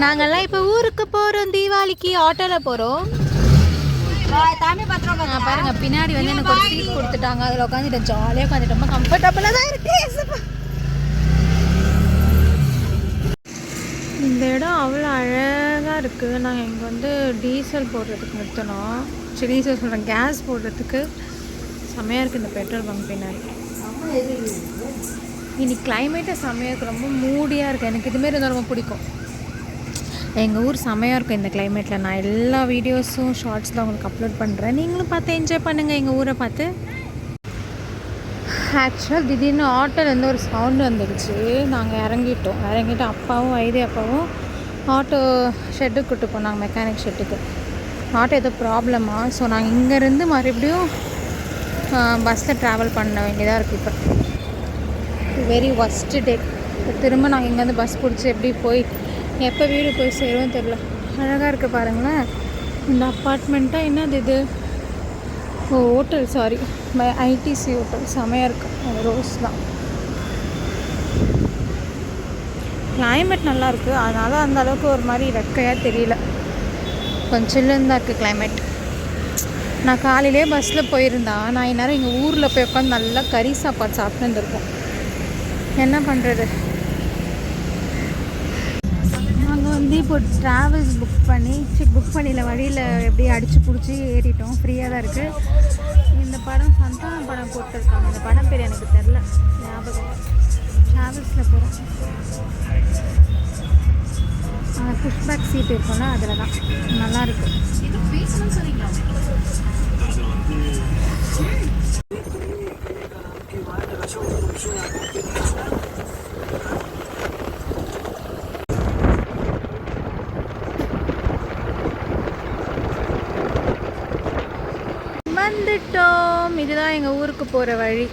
நாங்கெல்லாம் இப்போ ஊருக்கு போகிறோம், தீபாவளிக்கு ஆட்டோவில் போகிறோம். பாருங்க பின்னாடி வந்து எனக்கு ஒரு சீட் கொடுத்துட்டாங்க, அதில் உட்காந்துட்டேன், ஜாலியாக உட்காந்துட்டு ரொம்ப கம்ஃபர்டபுளாக தான் இருக்கு. இந்த இடம் அவ்வளோ அழகாக இருக்குது. நாங்கள் இங்கே வந்து டீசல் போடுறதுக்கு நிறுத்தினோம். சரி, டீசல் சொல்கிறேன், கேஸ் போடுறதுக்கு செம்மையாக இருக்குது இந்த பெட்ரோல் பங்க் பின்னாடி. இன்னைக்கு கிளைமேட்டை செம்மையாக இருக்குது, ரொம்ப மூடியாக இருக்குது. எனக்கு இதுமாரி இருந்தால் ரொம்ப பிடிக்கும். எங்கள் ஊர் செம்மையாக இருக்கும் இந்த கிளைமேட்டில். நான் எல்லா வீடியோஸும் ஷார்ட்ஸில் உங்களுக்கு அப்லோட் பண்ணுறேன், நீங்களும் பார்த்து என்ஜாய் பண்ணுங்கள் எங்கள் ஊரை பார்த்து. ஆக்சுவலாக திடீர்னு ஆட்டோலேருந்து ஒரு சவுண்டு வந்துடுச்சு. நாங்கள் இறங்கிட்டு அப்பாவும் வைத்திய அப்பாவும் ஆட்டோ ஷெட்டுக்கு கூப்பிட்டு போனாங்க, மெக்கானிக் ஷெட்டுக்கு. ஆட்டோ ஏதோ ப்ராப்ளமா, ஸோ நாங்கள் இங்கேருந்து மறுபடியும் பஸ்ஸில் ட்ராவல் பண்ண வேண்டியதாக இருக்குது. இப்போ வெரி ஒஸ்ட் டே. இப்போ திரும்ப நாங்கள் இங்கேருந்து பஸ் பிடிச்சி எப்படி போய் எப்போ வீடு போய் சேருவோம் தெரில. அழகாக இருக்குது பாருங்களேன் இந்த அப்பார்ட்மெண்ட்டாக. என்னது இது? ஓ ஹோட்டல், சாரி, ஐடிசி ஹோட்டல். செமையாக இருக்குது, ரோஸ் தான். கிளைமேட் நல்லாயிருக்கு, அதனால் அந்த அளவுக்கு ஒரு மாதிரி ரெக்கையாக தெரியல, கொஞ்சம் சில்லுன்னு தான் இருக்குது கிளைமேட். நான் காலையிலே பஸ்ஸில் போயிருந்தா நான் இந்நேரம் எங்கள் ஊரில் போய் உட்காந்து நல்லா கறி சாப்பாடு சாப்பிட்டு வந்துருக்கோம். என்ன பண்ணுறது? நாங்கள் வந்து இப்போ ட்ராவல்ஸ் புக் பண்ணியில் வழியில் எப்படி அடித்து பிடிச்சி ஏறிட்டோம். ஃப்ரீயாக தான் இருக்குது. இந்த படம் சந்தான படம் போட்டிருக்காங்க. இந்த படம் பேர் எனக்கு தெரில, ஞாபகம். ட்ராவல்ஸில் போகிறோம். புஷ்பேக் சீட் இருக்கும்ல, அதில் தான் நல்லாயிருக்கு. வந்துட்டோம். இதுதான் எங்கள் ஊருக்கு போகிற வழி.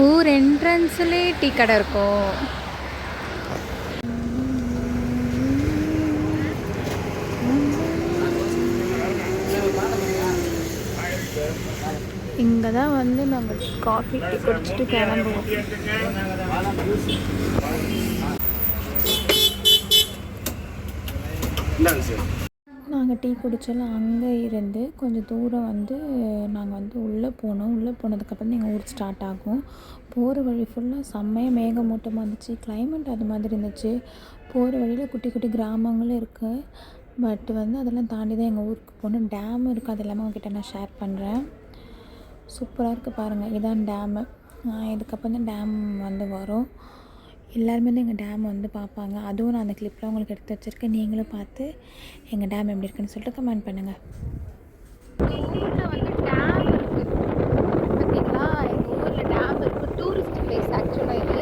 ஊர் என்ட்ரன்ஸ்லேயே டீ கடை இருக்கும். இங்கே தான் வந்து நாங்கள் காஃபி டீ குடிச்சிட்டு கிளம்புவோம். நாங்கள் டீ குடித்தாலும் அங்கே இருந்து கொஞ்சம் தூரம் வந்து நாங்கள் வந்து உள்ளே போனோம். உள்ளே போனதுக்கப்புறம் தான் எங்கள் ஊர் ஸ்டார்ட் ஆகும். போகிற வழி ஃபுல்லாக செம்மையாக மேகமூட்டமாக இருந்துச்சு. கிளைமேட் அது மாதிரி இருந்துச்சு. போகிற வழியில் குட்டி குட்டி கிராமங்களும் இருக்குது. பட் வந்து அதெல்லாம் தாண்டி தான் எங்கள் ஊருக்கு போகணும். டேம் இருக்குது, அது எல்லாமே உங்ககிட்ட நான் ஷேர் பண்ணுறேன். சூப்பராக இருக்குது பாருங்கள், இதான் டேமு. இதுக்கப்புறம் தான் டேம் வந்து வரும். எல்லாருமே தான் எங்கள் டேம் வந்து பார்ப்பாங்க. அதுவும் நான் அந்த கிளிப்பில் உங்களுக்கு எடுத்து வச்சுருக்கேன். நீங்களும் பார்த்து எங்கள் டேம் எப்படி இருக்குன்னு சொல்லிட்டு கமெண்ட் பண்ணுங்கள். ஊரில் வந்து டேம் இருக்குது பார்த்தீங்களா? எங்கள் ஊரில் டேம் இருக்குது. டூரிஸ்ட் பிளேஸ் ஆக்சுவலாக இது.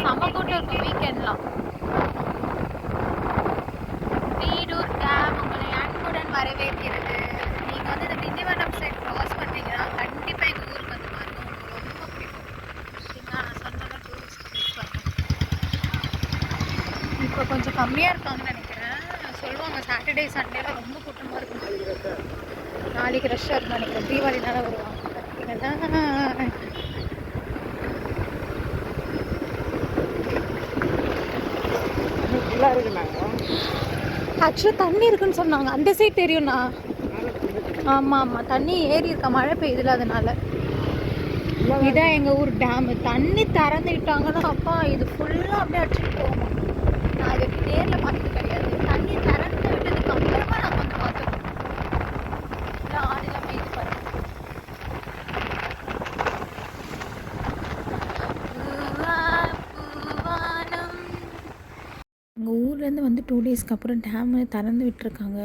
செம்ம கூட்டம் இருக்கும் வீக்கெண்ட்லாம். வீடூர் டேம் உங்களை அன்புடன் வரவேற்கிறது. நீங்கள் வந்து இந்த திண்டிவனம் சைட் க்ராஸ் பண்ணுறீங்கன்னா கண்டிப்பாக எங்கள் ஊருக்கு வந்து பாருங்கள், உங்களுக்கு ரொம்ப பிடிக்கும். நான் சொன்னதான் டூரிஸ்ட் பிளேஸ் வரணும். இப்போ கொஞ்சம் கம்மியாக இருக்காங்கன்னு நினைக்கிறேன். சொல்லுவாங்க சாட்டர்டே சண்டேலாம் ரொம்ப கூட்டமாக இருக்கும். நாளைக்கு ரஷ்ஷாக இருக்கும் நினைக்கிறேன், தீபாவளினால வருவாங்க. ஆக்சுவலாக தண்ணி இருக்குன்னு சொன்னாங்க, அந்த சைட் தெரியும்ண்ணா. ஆமாம் ஆமாம், தண்ணி ஏறி இருக்கா, மழை பெய்யுதுல அதனால. இதான் எங்கள் ஊர் டேமு. தண்ணி திறந்து விட்டாங்கன்னா அப்பா இது ஃபுல்லாக அப்படியே அடிச்சுட்டு போவோம். நான் இதை நேரில் பார்த்தது கிடையாது. தண்ணி திறந்து விட்டதுக்கு அப்புறமா நான் வந்து பார்த்தோம். ஆடிலாம் பெய்து பாருங்க. எங்கள் ஊர்லேருந்து வந்து 2 டேஸ்க்கு அப்புறம் டேமு திறந்து விட்டுருக்காங்க.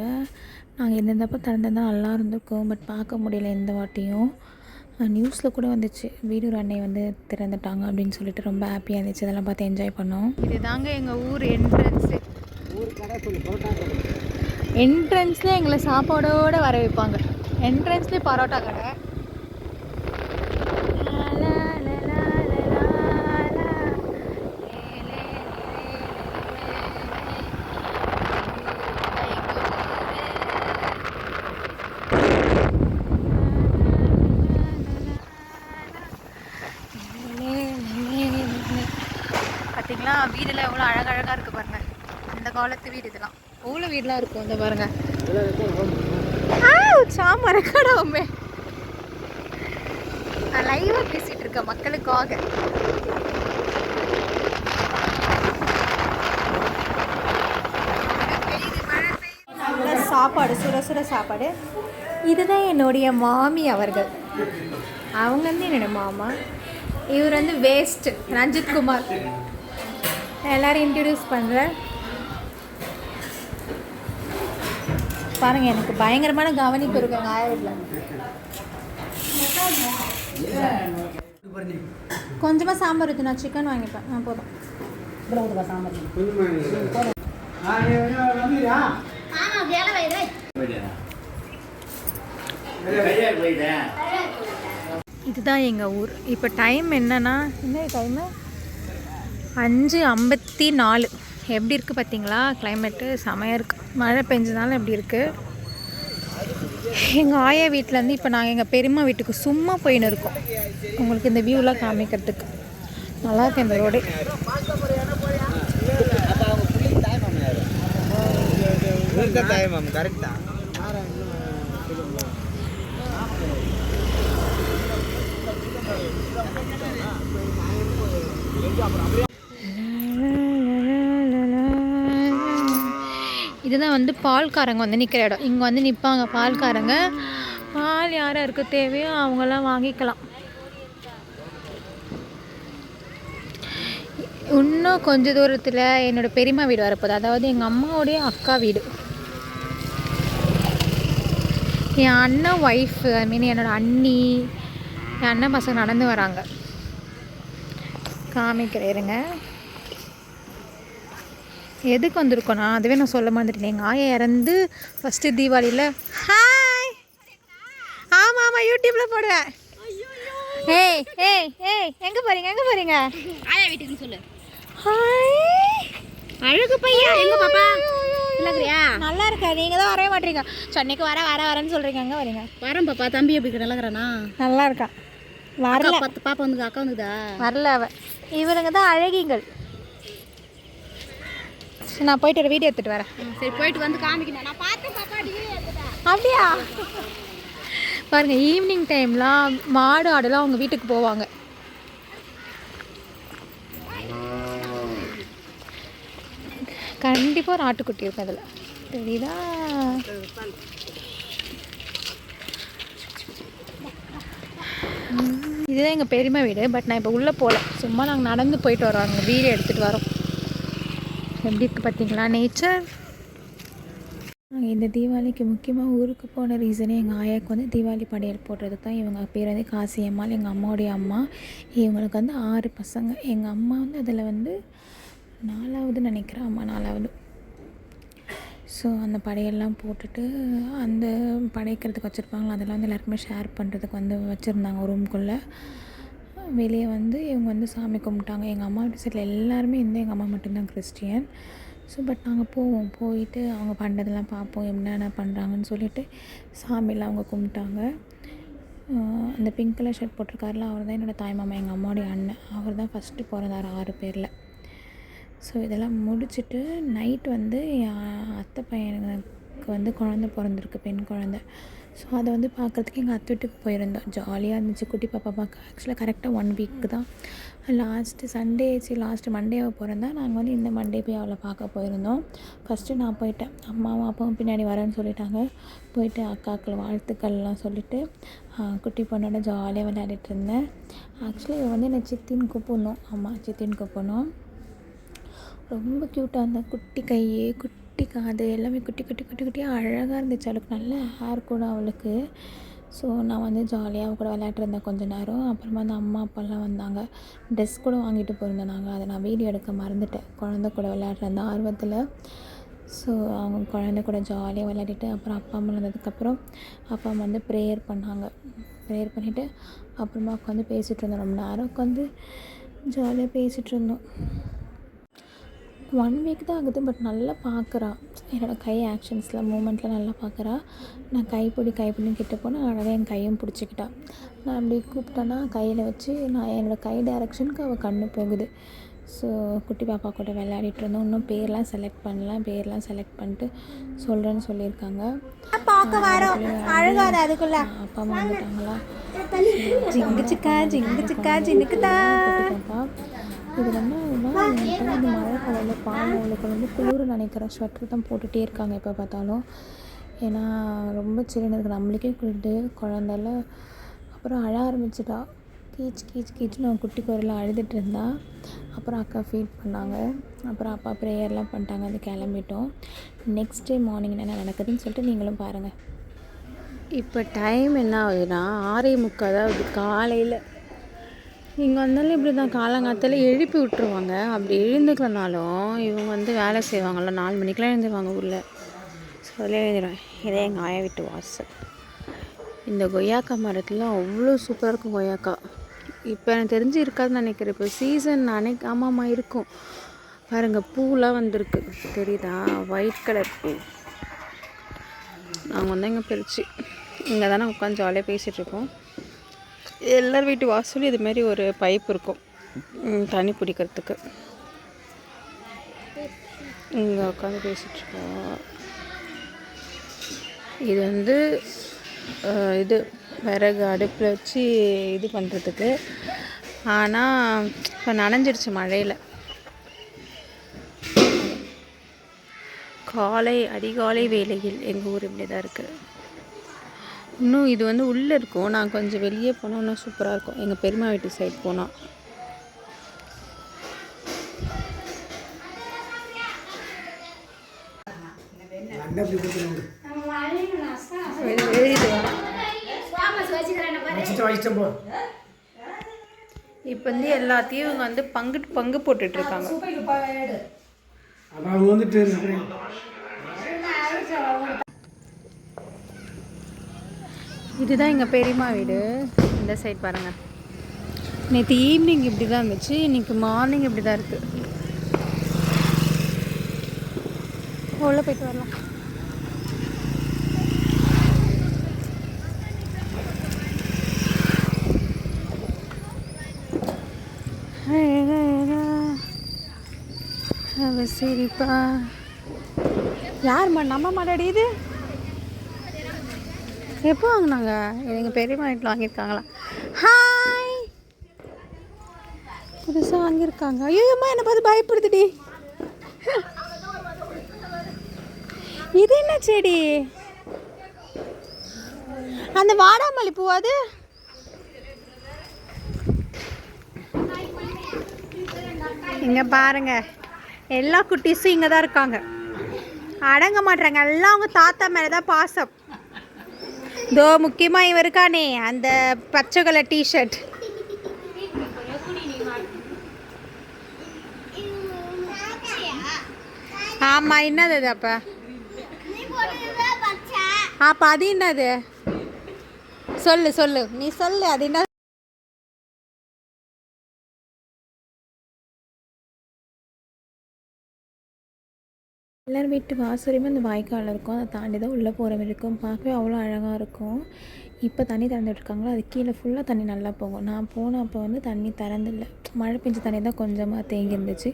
நாங்கள் எந்தெந்தப்போ திறந்திருந்தால் நல்லா இருந்திருக்கும், பட் பார்க்க முடியல எந்த வாட்டியும். நியூஸில் கூட வந்துச்சு, வீடூர் அன்னை வந்து திறந்துட்டாங்க அப்படின்னு சொல்லிட்டு. ரொம்ப ஹாப்பியாக இருந்துச்சு, அதெல்லாம் பார்த்து என்ஜாய் பண்ணோம். இது தாங்க எங்கள் ஊர் என்ட்ரன்ஸு. என்ட்ரன்ஸில் எங்களை சாப்பாடோடு வர வைப்பாங்க. என்ட்ரன்ஸ்லேயே பரோட்டா கடை. பார்த்தீங்களா? வீடெல்லாம் எவ்வளோ அழகழகாக இருக்குது பாருங்கள். அந்த காலத்து வீடு இதெல்லாம். எவ்வளோ வீடெலாம் இருக்கும் இந்த பாருங்கள். சாமா ரெக்கார்டாகுமே. நான் லைவாக பேசிகிட்டு இருக்கேன் மக்களுக்காக. நல்ல சாப்பாடு, சுட சுட சாப்பாடு. இதுதான் என்னுடைய மாமி அவர்கள். அவங்க வந்து என்னோடய மாமா. இவர் வந்து வேஸ்ட் ரஞ்சித் குமார். எல்லோரும் இன்ட்ரடியூஸ் பண்ணுறேன் பாருங்கள். எனக்கு பயங்கரமான கவனிப்பு இருக்குங்க ஆயா வீட்டில். கொஞ்சமாக சாம்பார் ஊற்றி நான் சிக்கன் வாங்கிப்பேன். நான் போதும் சாம்பார். இதுதான் எங்கள் ஊர். இப்போ டைம் என்னன்னா, என்ன டைமு? 5:54. எப்படி இருக்குது பார்த்தீங்களா? கிளைமேட்டு செமையாக இருக்குது. மழை பெஞ்சதுனால எப்படி இருக்குது. எங்கள் ஆயா வீட்டிலேருந்து இப்போ நாங்கள் எங்கள் பெரியம்மா வீட்டுக்கு சும்மா போயின்னு இருக்கோம். உங்களுக்கு இந்த வியூலாம் காமிக்கிறதுக்கு நல்லாயிருக்கு இந்த ரோடு. கரெக்டா இதுதான் வந்து பால்காரங்க வந்து நிற்கிற இடம். இங்கே வந்து நிற்பாங்க பால்காரங்க. பால் யாருக்கு தேவையோ அவங்களாம் வாங்கிக்கலாம். இன்னும் கொஞ்சம் தூரத்தில் என்னோடய பெரியம்மா வீடு வரப்போகுது. அதாவது எங்கள் அம்மாவுடைய அக்கா வீடு. என் அண்ணன் ஒய்ஃபு, ஐ மீன் என்னோடய அண்ணி, என் அண்ணன் பசங்க நடந்து வராங்க. காமிக்கிறேருங்க. எதுக்கு வந்திருக்கோண்ணா அதுவே நான் சொல்ல மாதிரிட்டேன். எங்கள் ஆயா இறந்து ஃபஸ்ட்டு தீபாவளியில். ஹாய். ஆமாம் ஆமாம் யூடியூப்பில் போடுவேன். ஏய் ஏய் ஏய் எங்கே போகிறீங்க? ஆயா வீட்டுக்கு சொல்லு. ஹாய் அழகு பையன். எங்க பாப்பா இல்லையா? நல்லா இருக்கா? நீங்கள் தான் வரவே மாட்டீங்க. சென்னைக்கு வரேன்னு சொல்கிறீங்க. எங்கே வரீங்க? வரேன் பாப்பா. தம்பி எப்படி நல்லா இருக்கிறானா? நல்லா இருக்கா? வரல. பாப்பா வந்து அக்கா வந்துதா? வரல அவ. இவருங்க தான் அழகிங்கள். நான் போயிட்டு ஒரு வீடியோ எடுத்துகிட்டு வரேன். சரி போயிட்டு வந்து காமிக்கணும். நான் பார்த்தேன் பாப்பா. அப்படியா? பாருங்கள், ஈவினிங் டைம்லாம் மாடு ஆடுலாம் அவங்க வீட்டுக்கு போவாங்க. கண்டிப்பாக ஒரு ஆட்டுக்குட்டி இருக்கும் அதில். தெரியுதா? இதுதான் எங்கள் பெரியம்மா வீடு. பட் நான் இப்போ உள்ளே போகல. சும்மா நாங்கள் நடந்து போயிட்டு வரோம். அங்கே வீடியோ எடுத்துகிட்டு வரோம். எப்படி இருக்குது பார்த்தீங்களா நேச்சர். இந்த தீபாவளிக்கு முக்கியமாக ஊருக்கு போன ரீசனே எங்கள் ஆயாவுக்கு வந்து தீபாவளி படையல் போடுறதுக்கு தான். இவங்க பேர் வந்து காசியம்மாள், எங்கள் அம்மாவுடைய அம்மா. இவங்களுக்கு வந்து 6 பசங்க. எங்கள் அம்மா வந்து அதில் வந்து 4வது நினைக்கிறேன். அம்மா 4வது. ஸோ அந்த படையெல்லாம் போட்டுட்டு அந்த படைக்கிறதுக்கு வச்சுருப்பாங்களா, அதெல்லாம் வந்து எல்லாருக்குமே ஷேர் பண்ணுறதுக்கு வந்து வச்சுருந்தாங்க ரூம்குள்ளே. வெளியே வந்து இவங்க வந்து சாமி கும்பிட்டாங்க. எங்கள் அம்மா வீட்டு சைடில் எல்லாருமே எங்கள் அம்மா மட்டும்தான் கிறிஸ்டியன். ஸோ பட் நாங்கள் போயிட்டு அவங்க பண்ணுறதெல்லாம் பார்ப்போம், என்னென்ன பண்ணுறாங்கன்னு சொல்லிவிட்டு சாமியெல்லாம் அவங்க கும்பிட்டாங்க. அந்த பிங்க் கலர் ஷர்ட் போட்டிருக்காருல, அவர் தான் என்னோடய தாய்மாமா, எங்கள் அம்மாவுடைய அண்ணன். அவர் தான் ஃபஸ்ட்டு பிறந்தார் 6 பேரில். ஸோ இதெல்லாம் முடிச்சுட்டு நைட் வந்து என் அத்தை பையனுக்கு வந்து குழந்த பிறந்திருக்கு, பெண் குழந்த. ஸோ அதை வந்து பார்க்குறதுக்கு எங்கள் அத்தை வீட்டுக்கு போயிருந்தோம். ஜாலியாக இருந்துச்சு குட்டி பாப்பா பார்க்க. ஆக்சுவலாக கரெக்டாக 1 வீக் தான். லாஸ்ட்டு மண்டேவை பிறந்தா. நாங்கள் வந்து இந்த மண்டே போய் அவளை பார்க்க போயிருந்தோம். ஃபஸ்ட்டு நான் போயிட்டேன். அம்மாவும் அப்பாவும் பின்னாடி வரேன்னு சொல்லிட்டாங்க. போயிட்டு அக்காக்கள் வாழ்த்துக்கள்லாம் சொல்லிவிட்டு குட்டி பொண்ணோட ஜாலியாக விளையாடிட்டு இருந்தேன். ஆக்சுவலி இவள் வந்து என்னை சித்தின்னு கூப்பிடணும். ஆமாம், சித்தின்னு கூப்பிடணும். ரொம்ப க்யூட்டாக இருந்தால். குட்டி கை, குட்டி காது, எல்லாமே குட்டியாக அழகாக இருந்துச்சு. அவளுக்கு நல்ல ஹேர் கூட அவளுக்கு. ஸோ நான் வந்து ஜாலியாக அவள் கூட விளையாட்டுருந்தேன் கொஞ்ச நேரம். அப்புறமா வந்து அம்மா அப்பாலாம் வந்தாங்க. ட்ரெஸ் கூட வாங்கிட்டு போயிருந்தோம் நாங்கள். அதை நான் வீடியோ எடுக்க மறந்துட்டேன். குழந்த கூட விளையாடுற அந்த ஆர்வத்தில். ஸோ அவங்க குழந்தை கூட ஜாலியாக விளையாடிட்டு அப்புறம் அப்பா அம்மா வந்ததுக்கப்புறம் அப்பா அம்மா வந்து ப்ரேயர் பண்ணாங்க. ப்ரேயர் பண்ணிவிட்டு அப்புறமா உட்காந்து பேசிகிட்டு இருந்தோம். ரொம்ப நேரம் உட்காந்து ஜாலியாக பேசிகிட்டு இருந்தோம். 1 வீக் தான் ஆகுது. பட் நல்லா பார்க்குறா. என்னோடய கை ஆக்ஷன்ஸில் மூமெண்ட்டில் நல்லா பார்க்குறா. நான் கைப்பிடின்னு கிட்ட போனால் அழகாக என் கையும் பிடிச்சிக்கிட்டா. நான் அப்படி கூப்பிட்டேன்னா கையில் வச்சு நான் என்னோடய கை டைரக்ஷனுக்கு அவள் கண்ணு போகுது. ஸோ குட்டி பாப்பா கூட விளையாடிட்டு இருந்தோம். இன்னும் பேர்லாம் செலக்ட் பண்ணலாம். பேர்லாம் செலக்ட் பண்ணிட்டு சொல்கிறேன்னு சொல்லியிருக்காங்க. பார்க்க வரோம், அழுகாத அதுக்குள்ள. அப்பா அம்மா வந்துட்டாங்களா? ஜிங்கு சிக்கா ஜிங்கு சிக்கா ஜிங்குதா. குட்டி பாப்பா இது வந்து இந்த மழை காலையில் பாவம் அவளுக்கு வந்து குளிர் நினைக்கிறேன். ஸ்வெட்டர் தான் போட்டுகிட்டே இருக்காங்க எப்போ பார்த்தாலும். ஏன்னா ரொம்ப சில்லுன்னு இருக்குது. நம்மளுக்கே குளிர்டு குழந்தால. அப்புறம் அழ ஆரம்பிச்சிட்டா. கீச் கீச் கீச்சுன்னு அவன் குட்டி குரலில் அழுதுட்டு இருந்தா. அப்புறம் அக்கா ஃபீட் பண்ணாங்க. அப்புறம் அப்பா ப்ரேயர்லாம் பண்ணிட்டாங்க. அது கிளம்பிட்டோம். நெக்ஸ்ட் டே மார்னிங் என்ன நடக்குதுன்னு சொல்லிட்டு நீங்களும் பாருங்கள். இப்போ டைம் என்ன ஆகுதுன்னா 6:45 தான் ஆகுது காலையில். இங்கே வந்தாலும் இப்படி தான் காலங்காத்தால எழுப்பி விட்டுருவாங்க. அப்படி எழுந்துக்கலனாலும் இவங்க வந்து வேலை செய்வாங்கள்ல, 4 மணிக்கெலாம் எழுந்துருவாங்க ஊரில். ஸோ அதில் எழுந்திருவேன். இதே எங்கள் ஆயா வீட்டு வாசல். இந்த கொய்யாக்கா மரத்தில் அவ்வளோ சூப்பராக இருக்கும் கொய்யாக்கா. இப்போ எனக்கு தெரிஞ்சு இருக்காதுன்னு நினைக்கிறேன். இப்போ சீசன் ஆமாம்மா இருக்கும் பாருங்கள். பூலாம் வந்திருக்கு தெரியுதா? ஒயிட் கலர் பூ. நாங்கள் வந்து இங்கே பிரித்து இங்கே தானே உட்காந்து ஜாலியாக பேசிகிட்ருக்கோம். எல்லார் வீட்டு வாசலும் இதுமாரி ஒரு பைப் இருக்கும் தண்ணி பிடிக்கிறதுக்கு. இங்கே உட்காந்து பேசிகிட்ருக்கோம். இது வந்து இது விறகு அடுப்பில் வச்சு இது பண்ணுறதுக்கு. ஆனால் இப்போ நனைஞ்சிடுச்சு மழையில். அதிகாலை வேளையில் எங்கள் ஊர் இப்படி தான் இருக்குது. இன்னும் இது வந்து உள்ளே இருக்கும். நான் கொஞ்சம் வெளியே போனால் இன்னும் சூப்பராக இருக்கும். எங்கள் பெரியம்மா வீட்டு சைடு போனால். இப்போ வந்து எல்லாத்தையும் இவங்க வந்து பங்கு போட்டுட்ருக்காங்க. இதுதான் எங்கள் பெரியம்மா வீடு. இந்த சைட் பாருங்கள். நேற்று ஈவினிங் இப்படி தான் இருந்துச்சு. இன்றைக்கி மார்னிங் இப்படி தான் இருக்குது. உள்ளே போய்ட்டு வரலாம். சரிப்பா. யாரும்மா? நம்ம மாடாடி இது எப்போ வாங்கினாங்க? எங்கள் பெரியம்மா வீட்டில் வாங்கியிருக்காங்களா? ஹாய், புதுசாக வாங்கியிருக்காங்க. ஐயோம்மா என்னை பார்த்து பயப்படுதுடி. இது என்ன செடி? அந்த வாடாமல்லி பூ அது? இங்கே பாருங்க, எல்லா குட்டீஸும் இங்கே தான் இருக்காங்க. அடங்க மாட்டுறாங்க. எல்லாம் அவங்க தாத்தா மேலே தான் பாசம். தோ முக்கியமாக இவன் இருக்கானே, அந்த பச்சை கலர் டிஷர்ட். ஆமாம், என்னது அது? அப்போ அது என்னது? சொல்லு நீ சொல்லு. அது என்ன? எல்லோரும் வீட்டு வாசலையுமே அந்த வாய்க்கால் இருக்கும். அதை தாண்டி தான் உள்ளே போகிற மாதிரி இருக்கும். பார்க்கவே அவ்வளோ அழகாக இருக்கும். இப்போ தண்ணி திறந்துட்டுருக்காங்களோ, அது கீழே ஃபுல்லாக தண்ணி நல்லா போகும். நான் போனப்போ வந்து தண்ணி திறந்தில்லை. மழை பெஞ்ச தண்ணி தான் கொஞ்சமாக தேங்கி இருந்துச்சு.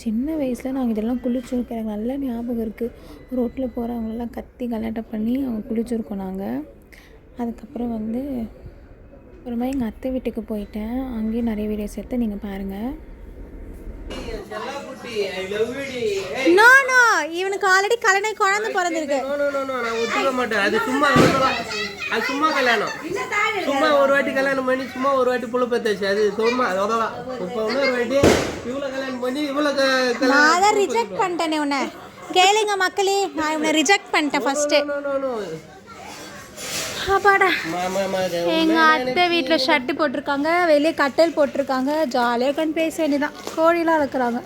சின்ன வயசில் நாங்கள் இதெல்லாம் குளிச்சுருக்கோம். எனக்கு நல்லா ஞாபகம் இருக்குது. ரோட்டில் போகிறவங்களெலாம் கத்தி கலாட்டை பண்ணி அவங்க குளிச்சுருக்கோம் நாங்கள். அதுக்கப்புறம் வந்து அப்புறமா எங்கள் அத்தை வீட்டுக்கு போயிட்டேன். அங்கேயும் நிறைய வீடியோஸ் எடுத்து நீங்கள் பாருங்கள். இவனுக்கு ஆல்ரெடி கல்யாண குழந்தை பிறந்திருக்கு. நான் ஒத்துக்க மாட்டேன். அது சும்மா கல்யாணம். சும்மா ஒரு வாட்டி கல்யாணம் பண்ணி சும்மா ஒரு வாட்டி புள்ள பெத்தாச்சு. அது சும்மா அவ்வளோதான். இப்போ ஒரு வாட்டி இவ்வளோ கல்யாணம் பண்ணி இவ்வளோ நான் தான் ரிஜெக்ட் பண்ணிட்டேனே உன்னை. கேளுங்க மக்களே, நான் இவனை ரிஜெக்ட் பண்ணிட்டேன் ஃபர்ஸ்ட்டு. அப்பாடா, எங்கள் அத்தை வீட்டில் ஷர்ட்டு போட்டிருக்காங்க, வெளியே கட்டல் போட்டிருக்காங்க. ஜாலியாக உட்காந்து பேச வேண்டியதான். கோழிலாம் இருக்கிறாங்க.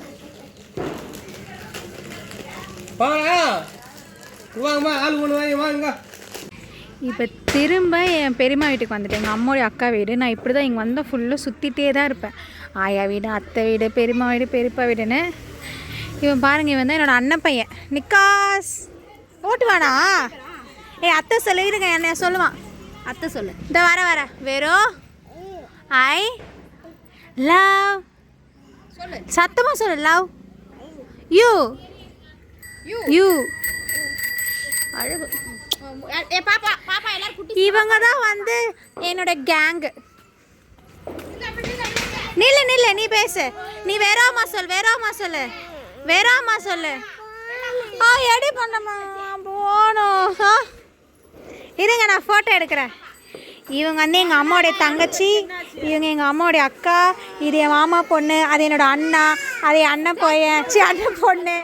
இப்போ திரும்ப என் பெரியம்மா வீட்டுக்கு வந்துட்டேன். எங்கள் அம்மாவுடைய அக்கா வீடு. நான் இப்படி தான் இங்கே வந்தால் ஃபுல்லாக சுற்றிட்டே தான் இருப்பேன். ஆயா வீடு, அத்தை வீடு, பெரியம்மா வீடு, பெரியப்பா வீடுன்னு. இவன் பாருங்கள், இவன் தான் என்னோடய அண்ணன் பையன் நிக்காஸ். ஓட்டுவானா? அத்தை சொல்லிடுங்க, என்ன சொல்லுவான். அத்தை சொல்லு. இந்த வர வெறும் ஐ லவ் சத்தமாக சொல்லு லவ் யூ யூ அழகு. இவங்க தான் வந்து என்னோட கேங்கு. நில்லு நீ பேசு. நீ வேறாமா சொல்லு. எடி பண்ணமா போகணும். இருங்க நான் ஃபோட்டோ எடுக்கிறேன். இவங்க வந்து எங்கள் அம்மாவுடைய தங்கச்சி, இவங்க எங்கள் அம்மாவுடைய அக்கா, இது என் மாமா பொண்ணு, அது என்னோட அண்ணா, அது என் அண்ணன் அண்ணன் பொண்ணு,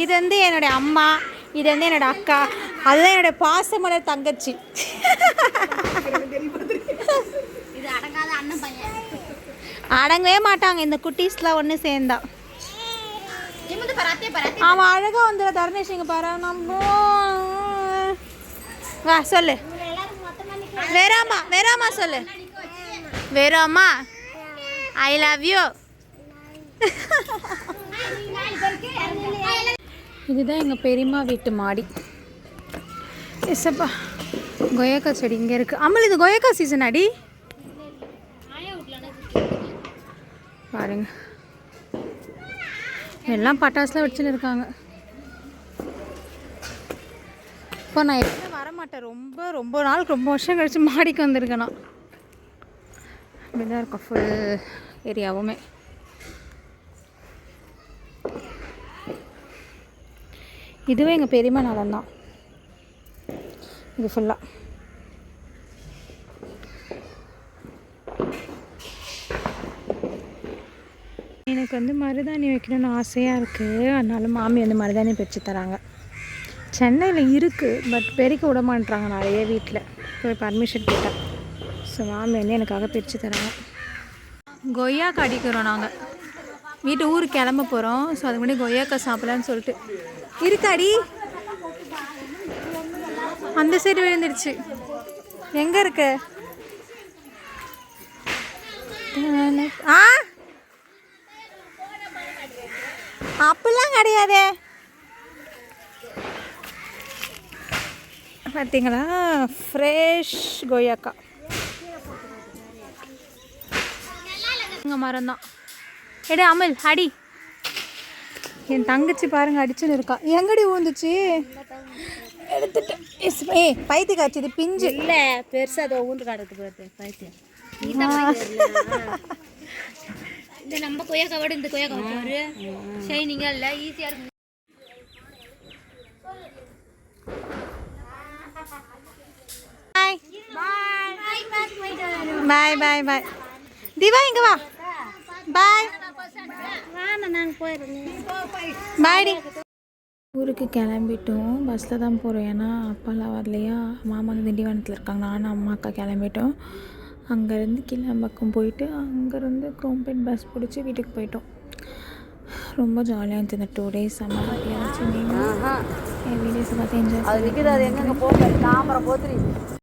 இது வந்து என்னுடைய அம்மா, இது வந்து என்னோட அக்கா, அதுதான் என்னோட பாசமலர் தங்கச்சி. அடங்கவே மாட்டாங்க இந்த குட்டீஸ்லாம் ஒன்று சேர்ந்தா. அவன் அழகாக வந்துட தருணேஷ் இங்கே பாரு. நம்ம வா சொல்லு. வேறாமா சொல்லு. வேறாமா ஐ லவ் யூ. இதுதான் எங்கள் பெரியம்மா வீட்டு மாடி. எஸ்ஸப்பா கொய்யாக்காய் செடி இங்கே இருக்குது. அம்மல் இது கொய்யாக்காய் சீசன் அடி பாருங்க. எல்லாம் பட்டாசுலாம் வச்சுன்னு இருக்காங்க. இப்போ நான் எப்போ வரமாட்டேன். ரொம்ப நாளுக்கு ரொம்ப வருஷம் கழிச்சு மாடிக்கு வந்திருக்கேன் நான். இப்படிதான் இருக்கும் ஃபுல் ஏரியாவுமே. இதுவே எங்கள் பெரியம்மா நிலம் தான் இது ஃபுல்லாக. எனக்கு வந்து மருதாணி வைக்கணும்னு ஆசையாக இருக்குது. அதனால மாமி வந்து மருதாணி பறித்து தராங்க. சென்னையில் இருக்குது, பட் பெருக்க விட மாட்டேறாங்க நிறைய வீட்டில். போய் பர்மிஷன் கேட்டேன். ஸோ மாமி வந்து எனக்காக பிரித்து தராங்க. கொய்யாக்காய் அடிக்கிறோம் நாங்கள். வீட்டு ஊருக்கு கிளம்ப போகிறோம். ஸோ அதுக்கு முன்னாடி கொய்யாக்காய் சாப்பிட்லான்னு சொல்லிட்டு இருக்காடி. அந்த சைடு விழுந்துருச்சு. எங்கே இருக்கு? அப்படிலாம் கிடையாதே. பார்த்தீங்களா ஃப்ரெஷ் கொய்யாக்காய். எங்கள் மரம் தான். எடு அமல் அடி. என் தங்கச்சி பாருங்க அடிச்சுன்னு இருக்கா. எங்கடி ஊந்துச்சு எடுத்துட்டு. பைத்து காய்ச்சி இது பிஞ்சு இல்லை பெருசாக அதை ஊந்து காட்டுறது போகிறது பைத்தியம். இந்த நம்ம கொய்யாக்காவோட இந்த கொய்யாக்காய் ஷைனிங்காக இல்லை, ஈஸியாக இருக்கும். பாய் பாய் பாய். திவா இங்க வா. பாய். பாய்டி. ஊருக்கு கிளம்பிட்டோம். பஸ்ஸில் தான் போகிறோம். ஏன்னா அப்பாலாம் வரலையா. மாமா வந்து திண்டிவனத்தில் இருக்காங்க. நானும் அம்மா அக்கா கிளம்பிட்டோம். அங்கேருந்து கிளம்பக்கம் போயிட்டு அங்கேருந்து குரோம்பேட் பஸ் பிடிச்சி வீட்டுக்கு போயிட்டோம். ரொம்ப ஜாலியாக இருந்துச்சு இந்த 2 days. செம்ம ஹாப்பியாக இருந்துச்சு. நீங்கள் என் வீடியோஸை பார்த்து என்ஜாய்